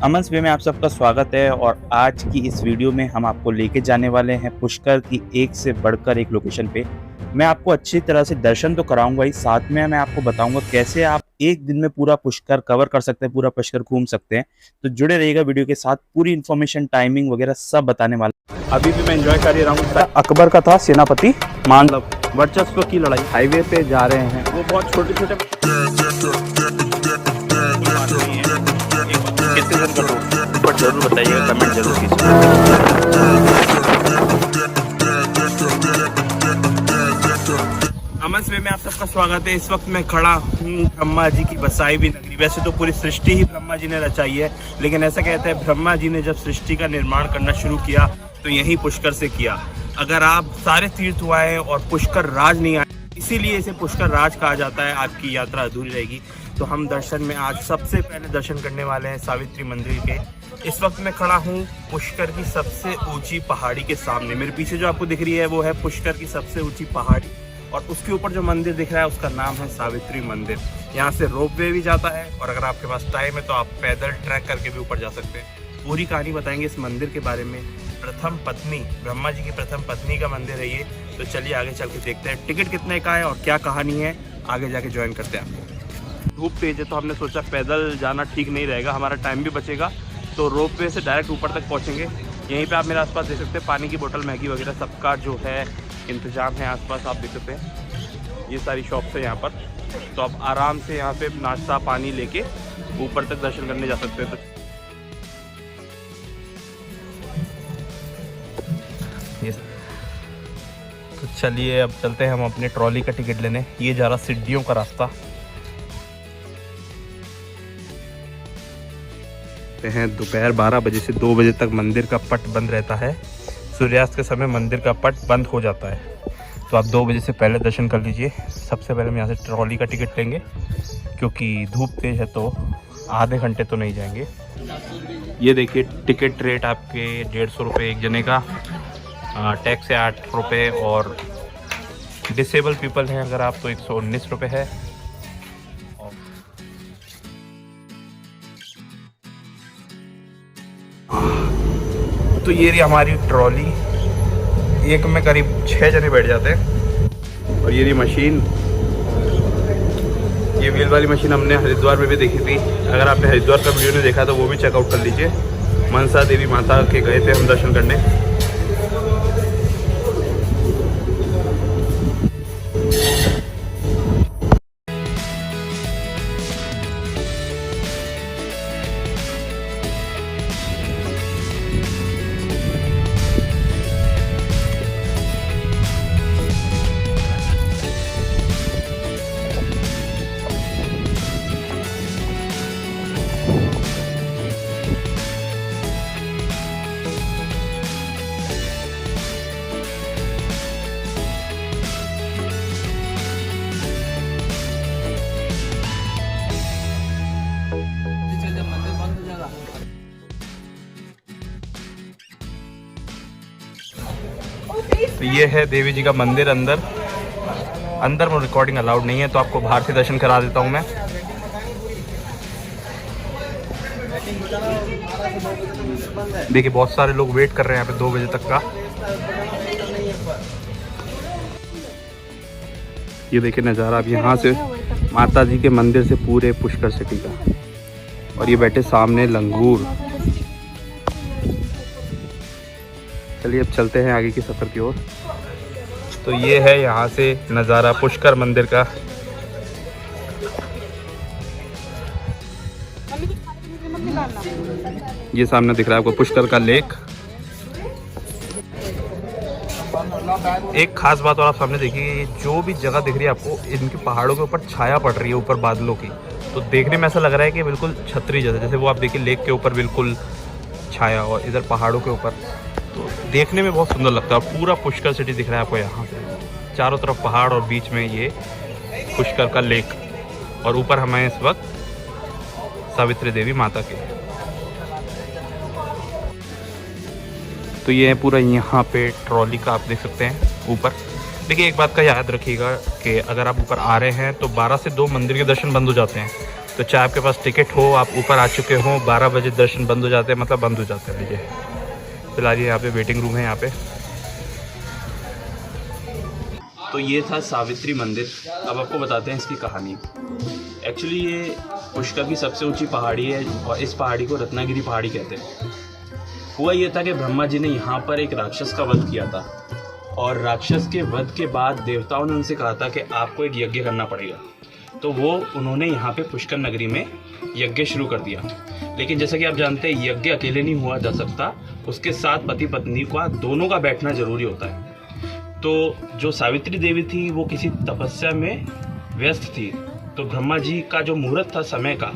अमन वे में आप सबका स्वागत है और आज की इस वीडियो में हम आपको लेके जाने वाले हैं पुष्कर की एक से बढ़कर एक लोकेशन पे। मैं आपको अच्छी तरह से दर्शन तो कराऊंगा ही, साथ में मैं आपको बताऊंगा कैसे आप एक दिन में पूरा पुष्कर कवर कर सकते हैं, पूरा पुष्कर घूम सकते हैं। तो जुड़े रहिएगा वीडियो के साथ, पूरी इन्फॉर्मेशन, टाइमिंग वगैरह सब बताने वाला। अभी भी मैं एंजॉय कर रहा हूँ। अकबर का था सेनापति, मान लो वर्चस्व की लड़ाई। हाईवे पे जा रहे हैं, वो बहुत छोटे छोटे पर जरूर बताइएगा, कमेंट जरूर कीजिए। अमन वे में आप सबका स्वागत है। इस वक्त मैं खड़ा हूँ ब्रह्मा जी की बसाई हुई नगरी। वैसे तो पूरी सृष्टि ही ब्रह्मा जी ने रचाई है, लेकिन ऐसा कहते हैं ब्रह्मा जी ने जब सृष्टि का निर्माण करना शुरू किया तो यहीं पुष्कर से किया। अगर आप सारे तीर्थ हुआ है और पुष्कर राज नहीं आए, इसीलिए इसे पुष्कर राज कहा जाता है, आपकी यात्रा अधूरी रहेगी। तो हम दर्शन में आज सबसे पहले दर्शन करने वाले हैं सावित्री मंदिर के। इस वक्त मैं खड़ा हूँ पुष्कर की सबसे ऊंची पहाड़ी के सामने। मेरे पीछे जो आपको दिख रही है वो है पुष्कर की सबसे ऊंची पहाड़ी, और उसके ऊपर जो मंदिर दिख रहा है उसका नाम है सावित्री मंदिर। यहाँ से रोपवे भी जाता है, और अगर आपके पास टाइम है तो आप पैदल ट्रैक करके भी ऊपर जा सकते हैं। पूरी कहानी बताएंगे इस मंदिर के बारे में। प्रथम पत्नी, ब्रह्मा जी की प्रथम पत्नी का मंदिर है ये। तो चलिए आगे चल के देखते हैं टिकट कितने का है और क्या कहानी है, आगे जाके ज्वाइन करते हैं आपको। धूप तेज है तो हमने सोचा पैदल जाना ठीक नहीं रहेगा, हमारा टाइम भी बचेगा। तो रोपवे से डायरेक्ट ऊपर तक पहुंचेंगे। यहीं पे आप मेरे आसपास देख सकते हैं, पानी की बोतल, मैगी वगैरह सबका जो है इंतजाम है आसपास। आप देख सकते हैं ये सारी शॉप्स है यहाँ पर, तो आप आराम से यहाँ पे नाश्ता पानी लेके ऊपर तक दर्शन करने जा सकते हैं। तो चलिए अब चलते हैं हम अपने ट्रॉली का टिकट लेने। ये जा रहा सीढ़ियों का रास्ता हैं। दोपहर 12 बजे से 2 बजे तक मंदिर का पट बंद रहता है। सूर्यास्त के समय मंदिर का पट बंद हो जाता है, तो आप 2 बजे से पहले दर्शन कर लीजिए। सबसे पहले हम यहाँ से ट्रॉली का टिकट लेंगे, क्योंकि धूप तेज है तो आधे घंटे तो नहीं जाएंगे। ये देखिए टिकट रेट आपके 150 रुपये एक जने का, टैक्स है 8 रुपये, और डिसेबल पीपल हैं अगर आप तो 119 रुपये है। तो ये रही हमारी ट्रॉली, एक में करीब 6 जने बैठ जाते हैं। और ये रही मशीन, ये व्हील वाली मशीन हमने हरिद्वार में भी देखी थी। अगर आपने हरिद्वार का वीडियो नहीं देखा तो वो भी चेकआउट कर लीजिए। मनसा देवी माता के गए थे हम दर्शन करने। तो ये है देवी जी का मंदिर। अंदर में रिकॉर्डिंग अलाउड नहीं है, तो आपको बाहर से दर्शन करा देता हूँ मैं। देखिए बहुत सारे लोग वेट कर रहे हैं यहाँ पे 2 बजे तक का। ये देखिए नज़ारा अब यहाँ से माता जी के मंदिर से पूरे पुष्कर सिटी का। और ये बैठे सामने लंगूर। चलिए अब चलते हैं आगे की सफ़र की ओर। तो ये है यहाँ से नज़ारा पुष्कर मंदिर का। ये सामने दिख रहा है आपको पुष्कर का लेक। एक खास बात और आप सामने देखिए, जो भी जगह दिख रही है आपको, इनके पहाड़ों के ऊपर छाया पड़ रही है ऊपर बादलों की। तो देखने में ऐसा लग रहा है कि बिल्कुल छतरी जैसे, जैसे वो आप देखिए लेक के ऊपर बिल्कुल छाया और इधर पहाड़ों के ऊपर। तो देखने में बहुत सुंदर लगता है। पूरा पुष्कर सिटी दिख रहा है आपको यहाँ से, चारों तरफ पहाड़ और बीच में ये पुष्कर का लेक। और ऊपर हमें इस वक्त सावित्री देवी माता के। तो ये है पूरा यहाँ पे ट्रॉली का, आप देख सकते हैं ऊपर। देखिए एक बात का याद रखिएगा कि अगर आप ऊपर आ रहे हैं तो 12 से 2 मंदिर के दर्शन बंद हो जाते हैं। तो चाहे आपके पास टिकट हो, आप ऊपर आ चुके हो, 12 बजे दर्शन बंद हो जाते हैं, मतलब बंद हो जाते हैं भैया। फिलहाल ये यहाँ पे वेटिंग रूम है यहाँ पे। तो ये था सावित्री मंदिर। अब आपको बताते हैं इसकी कहानी। एक्चुअली ये पुष्कर की सबसे ऊंची पहाड़ी है और इस पहाड़ी को रत्नागिरी पहाड़ी कहते हैं। हुआ ये था कि ब्रह्मा जी ने यहाँ पर एक राक्षस का वध किया था और राक्षस के वध के बाद देवताओं ने उनसे कहा था कि आपको एक यज्ञ करना पड़ेगा। तो उन्होंने यहाँ पे पुष्कर नगरी में यज्ञ शुरू कर दिया। लेकिन जैसा कि आप जानते हैं, यज्ञ अकेले नहीं हुआ जा सकता, उसके साथ पति पत्नी का दोनों का बैठना जरूरी होता है। तो जो सावित्री देवी थी वो किसी तपस्या में व्यस्त थी, तो ब्रह्मा जी का जो मुहूर्त था समय का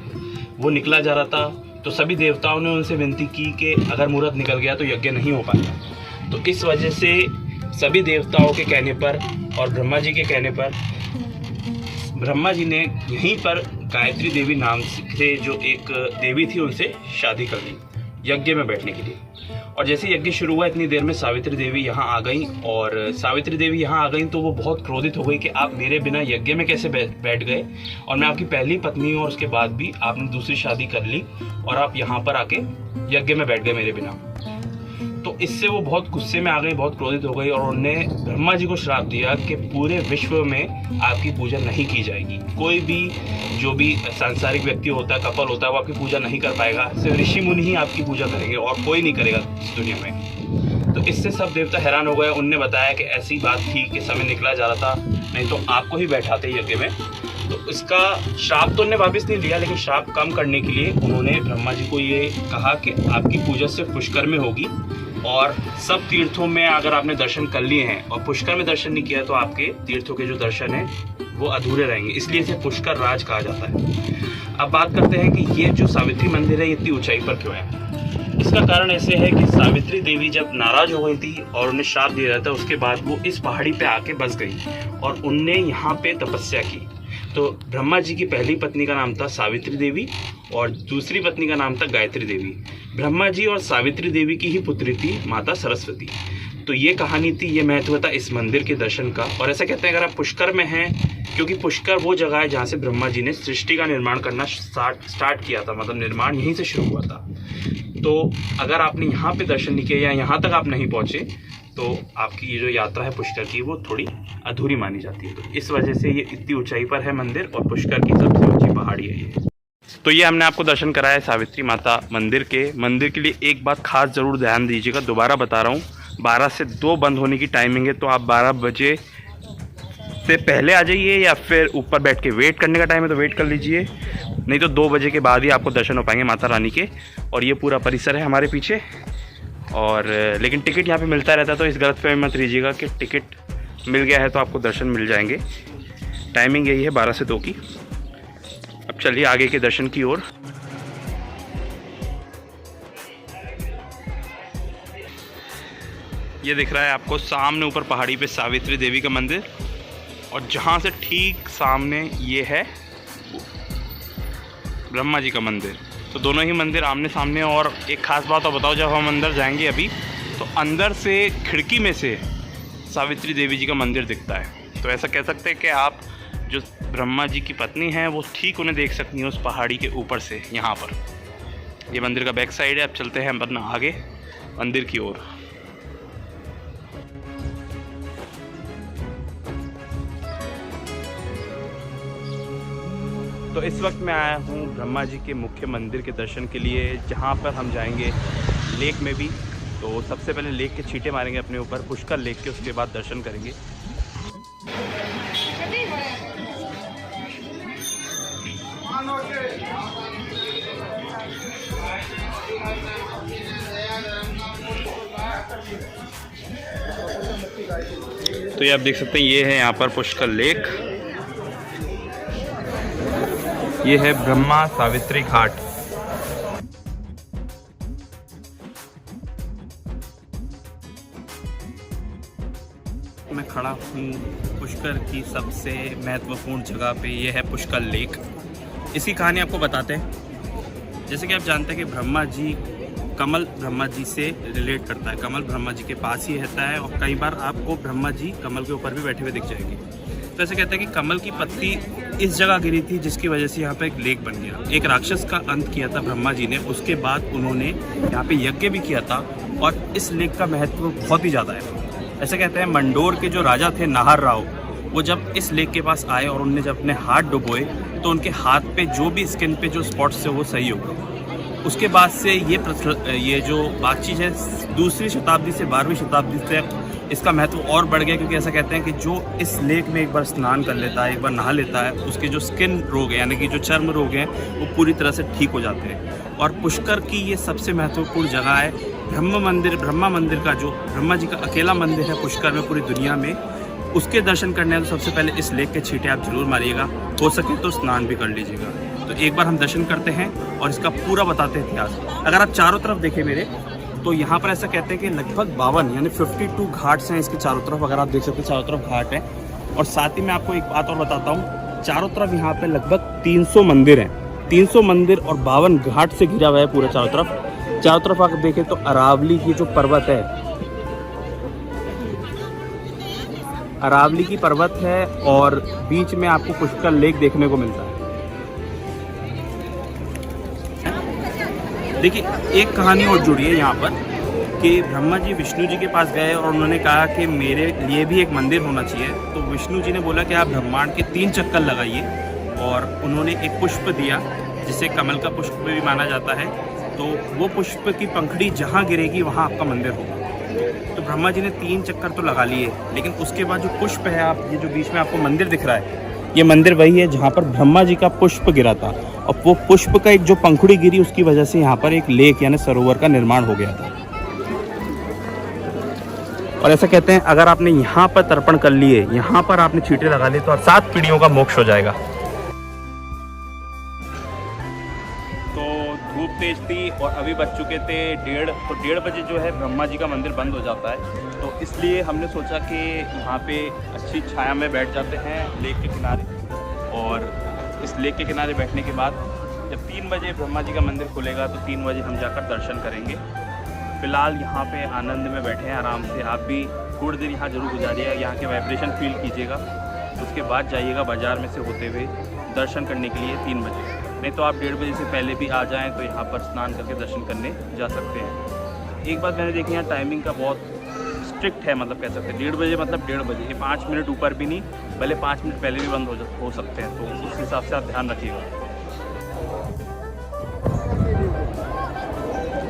वो निकला जा रहा था। तो सभी देवताओं ने उनसे विनती की कि अगर मुहूर्त निकल गया तो यज्ञ नहीं हो पाएगा। तो इस वजह से सभी देवताओं के कहने पर और ब्रह्मा जी के कहने पर ब्रह्मा जी ने यहीं पर गायत्री देवी नाम से जो एक देवी थी उनसे शादी कर ली यज्ञ में बैठने के लिए। और जैसे यज्ञ शुरू हुआ इतनी देर में सावित्री देवी यहाँ आ गई, और सावित्री देवी यहाँ आ गई तो वो बहुत क्रोधित हो गई कि आप मेरे बिना यज्ञ में कैसे बैठ गए, और मैं आपकी पहली पत्नी हूँ और उसके बाद भी आपने दूसरी शादी कर ली और आप यहाँ पर आके यज्ञ में बैठ गए मेरे बिना। तो इससे वो बहुत गुस्से में आ गई, बहुत क्रोधित हो गई और उन्होंने ब्रह्मा जी को श्राप दिया कि पूरे विश्व में आपकी पूजा नहीं की जाएगी। कोई भी जो भी सांसारिक व्यक्ति होता है, कपल होता है, वो आपकी पूजा नहीं कर पाएगा। सिर्फ ऋषि मुनि ही आपकी पूजा करेंगे और कोई नहीं करेगा इस दुनिया में। तो इससे सब देवता हैरान हो गए। उनने बताया कि ऐसी बात थी कि समय निकला जा रहा था, नहीं तो आपको ही बैठाते यज्ञ में। तो इसका श्राप तो उन्होंने वापस नहीं लिया, लेकिन श्राप कम करने के लिए उन्होंने ब्रह्मा जी को ये कहा कि आपकी पूजा सिर्फ पुष्कर में होगी और सब तीर्थों में अगर आपने दर्शन कर लिए हैं और पुष्कर में दर्शन नहीं किया तो आपके तीर्थों के जो दर्शन हैं वो अधूरे रहेंगे। इसलिए इसे पुष्कर राज कहा जाता है। अब बात करते हैं कि ये जो सावित्री मंदिर है ये इतनी ऊंचाई पर क्यों है। इसका कारण ऐसे है कि सावित्री देवी जब नाराज हो गई थी और उन्हें श्राप दिया था, उसके बाद वो इस पहाड़ी पे आके बस गई और उनने यहाँ पे तपस्या की। तो ब्रह्मा जी की पहली पत्नी का नाम था सावित्री देवी और दूसरी पत्नी का नाम था गायत्री देवी। ब्रह्मा जी और सावित्री देवी की ही पुत्री थी माता सरस्वती। तो ये कहानी थी, ये महत्व था इस मंदिर के दर्शन का। और ऐसा कहते हैं अगर आप पुष्कर में हैं, क्योंकि पुष्कर वो जगह है जहाँ से ब्रह्मा जी ने सृष्टि का निर्माण करना स्टार्ट किया था, मतलब निर्माण यहीं से शुरू हुआ था। तो अगर आपने यहाँ पे दर्शन नहीं किया या यहाँ तक आप नहीं पहुँचे तो आपकी ये जो यात्रा है पुष्कर की वो थोड़ी अधूरी मानी जाती है। तो इस वजह से ये इतनी ऊंचाई पर है मंदिर और पुष्कर की सबसे ऊंची पहाड़ी है ये। तो ये हमने आपको दर्शन कराया सावित्री माता मंदिर के लिए एक बात खास ज़रूर ध्यान दीजिएगा, दोबारा बता रहा हूँ, 12 से 2 बंद होने की टाइमिंग है। तो आप 12 बजे से पहले आ जाइए या फिर ऊपर बैठ के वेट करने का टाइम है तो वेट कर लीजिए, नहीं तो 2 बजे के बाद ही आपको दर्शन हो पाएंगे माता रानी के। और ये पूरा परिसर है हमारे पीछे। और लेकिन टिकट यहाँ पे मिलता रहता है, तो इस गलतफहमी मत लीजिएगा कि टिकट मिल गया है तो आपको दर्शन मिल जाएंगे। टाइमिंग यही है 12 से 2 की। अब चलिए आगे के दर्शन की ओर। ये दिख रहा है आपको सामने ऊपर पहाड़ी पे सावित्री देवी का मंदिर, और जहाँ से ठीक सामने ये है ब्रह्मा जी का मंदिर। तो दोनों ही मंदिर आमने सामने। और एक खास बात और बताओ, जब हम अंदर जाएंगे अभी तो अंदर से खिड़की में से सावित्री देवी जी का मंदिर दिखता है। तो ऐसा कह सकते हैं कि आप जो ब्रह्मा जी की पत्नी हैं वो ठीक उन्हें देख सकती हैं उस पहाड़ी के ऊपर से। यहाँ पर ये मंदिर का बैक साइड है। अब चलते हैं अपना आगे मंदिर की ओर। तो इस वक्त मैं आया हूँ ब्रह्मा जी के मुख्य मंदिर के दर्शन के लिए, जहाँ पर हम जाएंगे लेक में भी। तो सबसे पहले लेक के छींटे मारेंगे अपने ऊपर, पुष्कर लेक के, उसके बाद दर्शन करेंगे। तो ये आप देख सकते हैं, ये है यहाँ पर पुष्कर लेक, ये है ब्रह्मा सावित्री घाट। मैं खड़ा हूँ पुष्कर की सबसे महत्वपूर्ण जगह पे, ये है पुष्कर लेक। इसकी कहानी आपको बताते हैं। जैसे कि आप जानते हैं कि ब्रह्मा जी, कमल ब्रह्मा जी से रिलेट करता है, कमल ब्रह्मा जी के पास ही रहता है और कई बार आपको ब्रह्मा जी कमल के ऊपर भी बैठे हुए दिख जाएंगे। तो ऐसे कहते हैं कि कमल की पत्ती इस जगह गिरी थी जिसकी वजह से यहाँ पे एक लेक बन गया। एक राक्षस का अंत किया था ब्रह्मा जी ने, उसके बाद उन्होंने यहाँ पे यज्ञ भी किया था और इस लेक का महत्व बहुत ही ज़्यादा है। ऐसे कहते हैं मंडोर के जो राजा थे नाहर राव, वो जब इस लेक के पास आए और उन्होंने जब अपने हाथ डुबोए तो उनके हाथ पे जो भी स्किन पे जो स्पॉट्स थे वो सही हो गए। उसके बाद से ये जो बातचीत है 2वीं शताब्दी से 12वीं शताब्दी तक इसका महत्व और बढ़ गया, क्योंकि ऐसा कहते हैं कि जो इस लेक में एक बार स्नान कर लेता है, एक बार नहा लेता है, उसके जो स्किन रोग हैं यानी कि जो चर्म रोग हैं वो पूरी तरह से ठीक हो जाते हैं। और पुष्कर की ये सबसे महत्वपूर्ण जगह है। ब्रह्मा मंदिर का जो ब्रह्मा जी का अकेला मंदिर है पुष्कर में पूरी दुनिया में, उसके दर्शन करने हैं तो सबसे पहले इस लेक के छींटे आप जरूर मारिएगा, हो सके तो स्नान भी कर लीजिएगा। तो एक बार हम दर्शन करते हैं और इसका पूरा बताते हैं इतिहास। अगर आप चारों तरफ देखें मेरे, तो यहाँ पर ऐसा कहते हैं कि लगभग 52 यानी 52 घाट्स हैं इसके चारों तरफ। अगर आप देख सकते हैं चारों तरफ घाट हैं। और साथ ही मैं आपको एक बात और बताता हूँ, चारों तरफ यहाँ पे लगभग 300 मंदिर हैं। 300 मंदिर और 52 घाट से घिरा हुआ है पूरा चारों तरफ। चारों तरफ अगर देखें तो अरावली की जो पर्वत है, अरावली की पर्वत है और बीच में आपको पुष्कर लेक देखने को मिलता है। देखिए एक कहानी और जुड़ी है यहाँ पर कि ब्रह्मा जी विष्णु जी के पास गए और उन्होंने कहा कि मेरे लिए भी एक मंदिर होना चाहिए। तो विष्णु जी ने बोला कि आप ब्रह्मांड के 3 चक्कर लगाइए, और उन्होंने एक पुष्प दिया जिसे कमल का पुष्प भी माना जाता है। तो वो पुष्प की पंखड़ी जहाँ गिरेगी वहाँ आपका मंदिर होगा। तो ब्रह्मा जी ने 3 चक्कर तो लगा लिए, लेकिन उसके बाद जो पुष्प है, आप ये जो बीच में आपको मंदिर दिख रहा है, ये मंदिर वही है जहाँ पर ब्रह्मा जी का पुष्प गिरा था। और वो पुष्प का एक जो पंखुड़ी गिरी उसकी वजह से यहाँ पर एक लेक यानी सरोवर का निर्माण हो गया था। और ऐसा कहते हैं अगर आपने यहाँ पर तर्पण कर लिए, यहाँ पर आपने छींटे लगा लिए, तो 7 पीढ़ियों का मोक्ष हो जाएगा। तो धूप तेज थी और अभी बज चुके थे 1:30, तो 1:30 बजे जो है ब्रह्मा जी का मंदिर बंद हो जाता है। तो इसलिए हमने सोचा कि यहाँ पे अच्छी छाया में बैठ जाते हैं लेक के किनारे। और इस लेक के किनारे बैठने के बाद जब 3 बजे ब्रह्मा जी का मंदिर खुलेगा तो 3 बजे हम जाकर दर्शन करेंगे। फ़िलहाल यहाँ पे आनंद में बैठे हैं आराम से। आप भी थोड़ी देर यहाँ जरूर गुजारिएगा, यहाँ के वाइब्रेशन फील कीजिएगा। उसके बाद जाइएगा बाज़ार में से होते हुए दर्शन करने के लिए 3 बजे। नहीं तो आप 1:30 बजे से पहले भी आ जाएँ तो यहाँ पर स्नान करके दर्शन करने जा सकते हैं। एक बात मैंने देखी, यहाँ टाइमिंग का बहुत स्ट्रिक्ट है, मतलब कह सकते हैं 1:30 बजे मतलब 1:30 बजे। ये 5 मिनट ऊपर भी नहीं, भले 5 मिनट पहले भी बंद हो सकते हैं। तो उस हिसाब से आप ध्यान रखिएगा।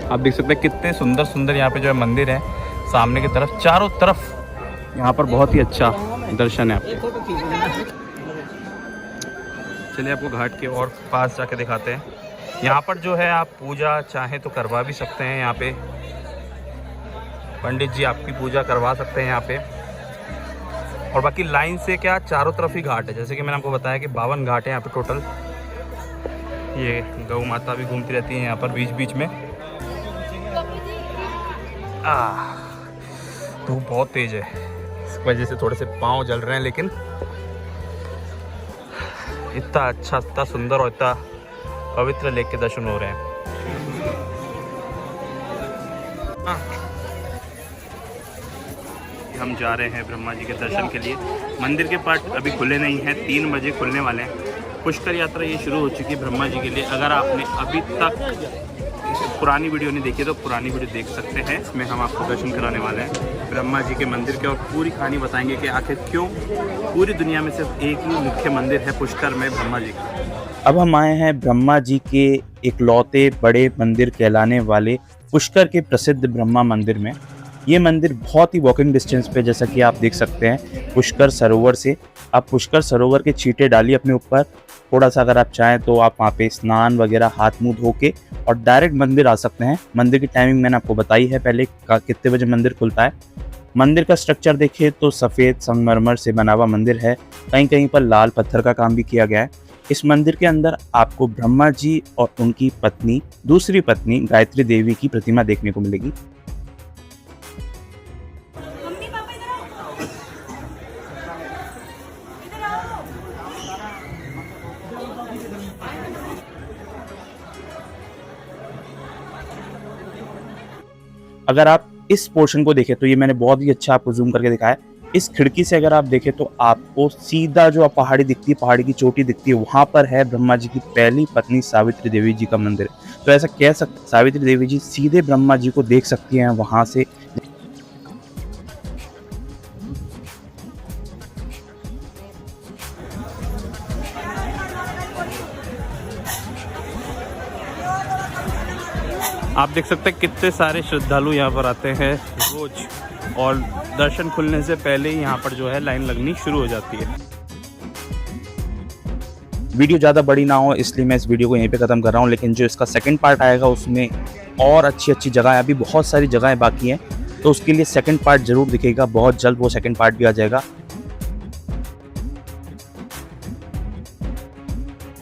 आप देख सकते हैं कितने सुंदर सुंदर यहाँ पे जो है मंदिर है सामने की तरफ, चारों तरफ यहाँ पर बहुत ही अच्छा दर्शन है आपको। चलिए आपको घाट के और पास जाके दिखाते हैं। यहाँ पर जो है आप पूजा चाहें तो करवा भी सकते हैं। यहाँ पे पंडित जी आपकी पूजा करवा सकते हैं यहाँ पे। और बाकी लाइन से क्या चारों तरफ ही घाट है, जैसे कि मैंने आपको बताया कि 52 घाट है यहाँ पे टोटल। ये गौ माता भी घूमती रहती है यहाँ पर बीच बीच में। धूप बहुत तेज है, इस वजह से थोड़े से पाँव जल रहे हैं, लेकिन इतना अच्छा, इतना सुंदर और इतना पवित्र लेक के दर्शन हो रहे हैं। हम जा रहे हैं ब्रह्मा जी के दर्शन के लिए। मंदिर के पट अभी खुले नहीं हैं, 3 बजे खुलने वाले हैं। पुष्कर यात्रा ये शुरू हो चुकी है ब्रह्मा जी के लिए। अगर आपने अभी तक पुरानी वीडियो नहीं देखी तो पुरानी वीडियो देख सकते हैं, इसमें हम आपको दर्शन कराने वाले हैं ब्रह्मा जी के मंदिर के, और पूरी कहानी बताएंगे कि आखिर क्यों पूरी दुनिया में सिर्फ एक ही मुख्य मंदिर है पुष्कर में ब्रह्मा जी का। अब हम आए हैं ब्रह्मा जी के इकलौते बड़े मंदिर कहलाने वाले पुष्कर के प्रसिद्ध ब्रह्मा मंदिर में। ये मंदिर बहुत ही वॉकिंग डिस्टेंस पे, जैसा कि आप देख सकते हैं, पुष्कर सरोवर से। आप पुष्कर सरोवर के छींटे डालिए अपने ऊपर, थोड़ा सा अगर आप चाहें तो आप वहाँ पे स्नान वगैरह हाथ मुंह धो के और डायरेक्ट मंदिर आ सकते हैं। मंदिर की टाइमिंग मैंने आपको बताई है पहले, कितने बजे मंदिर खुलता है। मंदिर का स्ट्रक्चर देखिए तो सफ़ेद संगमरमर से बना हुआ मंदिर है, कहीं कहीं पर लाल पत्थर का काम भी किया गया है। इस मंदिर के अंदर आपको ब्रह्मा जी और उनकी पत्नी, दूसरी पत्नी गायत्री देवी की प्रतिमा देखने को मिलेगी। अगर आप इस पोर्शन को देखें तो ये मैंने बहुत ही अच्छा आपको जूम करके दिखाया है। इस खिड़की से अगर आप देखें तो आपको सीधा जो पहाड़ी दिखती है, पहाड़ी की चोटी दिखती है, वहाँ पर है ब्रह्मा जी की पहली पत्नी सावित्री देवी जी का मंदिर। तो ऐसा कह सकते सावित्री देवी जी सीधे ब्रह्मा जी को देख सकती हैं वहाँ से। आप देख सकते हैं कितने सारे श्रद्धालु यहाँ पर आते हैं रोज, और दर्शन खुलने से पहले ही यहाँ पर जो है लाइन लगनी शुरू हो जाती है। वीडियो ज़्यादा बड़ी ना हो इसलिए मैं इस वीडियो को यहीं पे ख़त्म कर रहा हूँ, लेकिन जो इसका सेकंड पार्ट आएगा उसमें और अच्छी अच्छी जगह, अभी बहुत सारी जगहें बाकी हैं, तो उसके लिए सेकंड पार्ट ज़रूर दिखेगा, बहुत जल्द वो सेकंड पार्ट भी आ जाएगा।